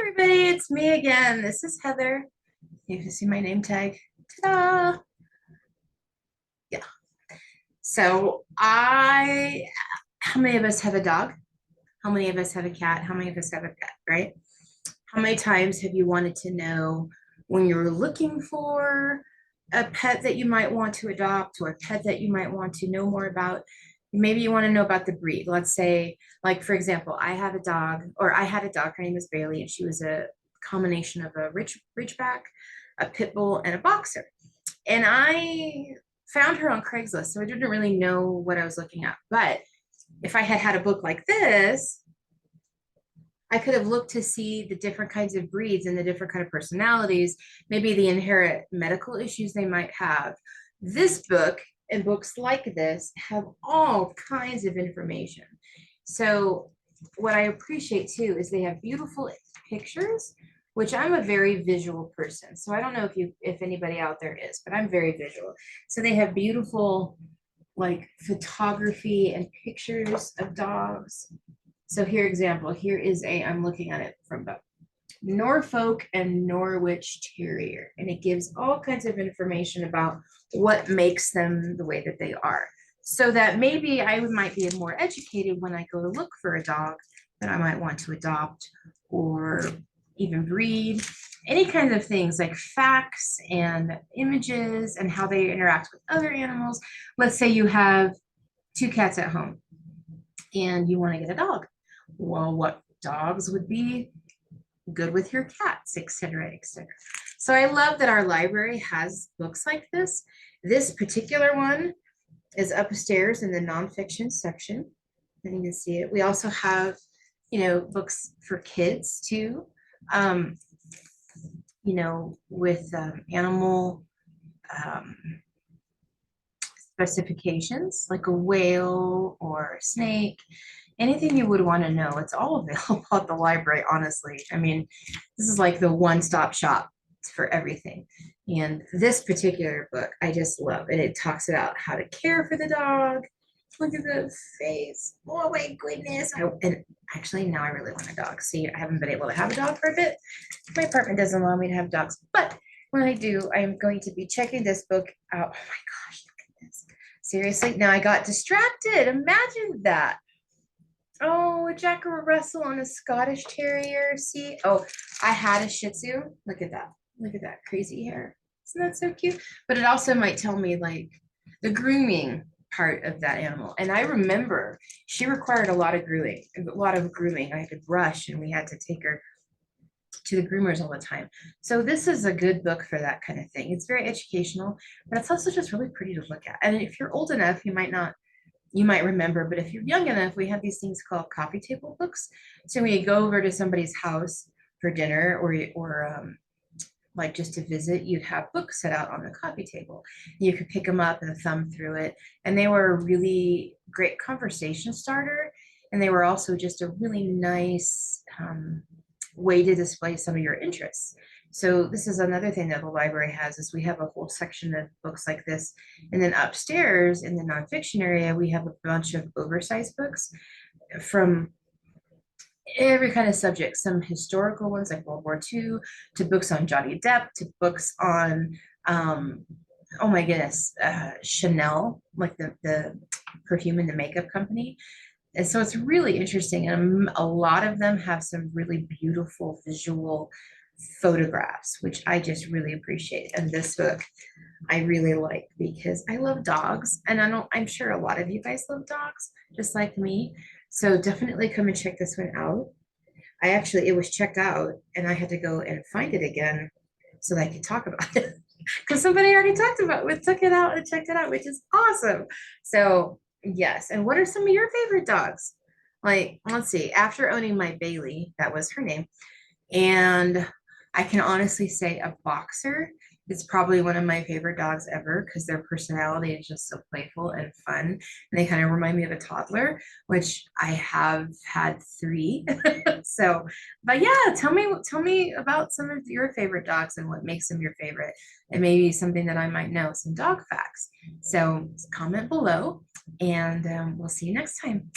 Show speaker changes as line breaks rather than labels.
Everybody, it's me again. This is Heather. You can see my name tag. Ta-da! Yeah. How many of us have a dog? How many of us have a cat? How many of us have a pet, right? How many times have you wanted to know when you're looking for a pet that you might want to adopt or a pet that you might want to know more about? Maybe you want to know about the breed. Let's say, like, for example, I had a dog. Her name is Bailey, and she was a combination of a Ridgeback, a pit bull, and a boxer. And I found her on Craigslist, so I didn't really know what I was looking at. But if I had had a book like this, I could have looked to see the different kinds of breeds and the different kind of personalities, maybe the inherent medical issues they might have. This book and books like this have all kinds of information. So what I appreciate too is they have beautiful pictures, which I'm a very visual person. So I don't know if anybody out there is, but I'm very visual. So they have beautiful like photography and pictures of dogs. So I'm looking at it from the Norfolk and Norwich Terrier, and it gives all kinds of information about what makes them the way that they are. So that maybe I might be more educated when I go to look for a dog that I might want to adopt or even breed, any kinds of things like facts and images and how they interact with other animals. Let's say you have two cats at home and you want to get a dog. Well, what dogs would be good with your cats, etc., etc. So I love that our library has books like this. This particular one is upstairs in the nonfiction section, and you can see it. We also have, books for kids too, with animal specifications like a whale or a snake. Anything you would want to know, it's all available at the library, honestly. I mean, this is like the one-stop shop for everything. And this particular book, I just love it. It talks about how to care for the dog. Look at the face. Oh my goodness. And actually now I really want a dog. See, I haven't been able to have a dog for a bit. My apartment doesn't allow me to have dogs. But when I do, I'm going to be checking this book out. Oh my gosh, look at this. Seriously, now I got distracted. Imagine that. Oh, a Jack Russell on a Scottish Terrier. See? Oh, I had a Shih Tzu. Look at that. Look at that crazy hair. Isn't that so cute? But it also might tell me like the grooming part of that animal. And I remember she required a lot of grooming, I had to brush and we had to take her to the groomers all the time. So this is a good book for that kind of thing. It's very educational, but it's also just really pretty to look at. And if you're old enough, you might remember, but if you're young enough, we have these things called coffee table books. So when you go over to somebody's house for dinner or like just to visit, you'd have books set out on the coffee table. You could pick them up and thumb through it. And they were a really great conversation starter. And they were also just a really nice way to display some of your interests. So this is another thing that the library has is we have a whole section of books like this. And then upstairs in the nonfiction area, we have a bunch of oversized books from every kind of subject, some historical ones like World War II, to books on Johnny Depp, to books on, oh my goodness, Chanel, like the perfume and the makeup company. And so it's really interesting. And a lot of them have some really beautiful visual photographs, which I just really appreciate. And this book I really like because I love dogs. And I'm sure a lot of you guys love dogs, just like me. So definitely come and check this one out. It was checked out and I had to go and find it again so that I could talk about it. Because somebody already took it out and checked it out, which is awesome. So yes. And what are some of your favorite dogs? Like, let's see, after owning my Bailey, that was her name. And I can honestly say a boxer is probably one of my favorite dogs ever because their personality is just so playful and fun. And they kind of remind me of a toddler, which I have had 3. So, but yeah, tell me about some of your favorite dogs and what makes them your favorite, and maybe something that I might know, some dog facts. So comment below, and we'll see you next time.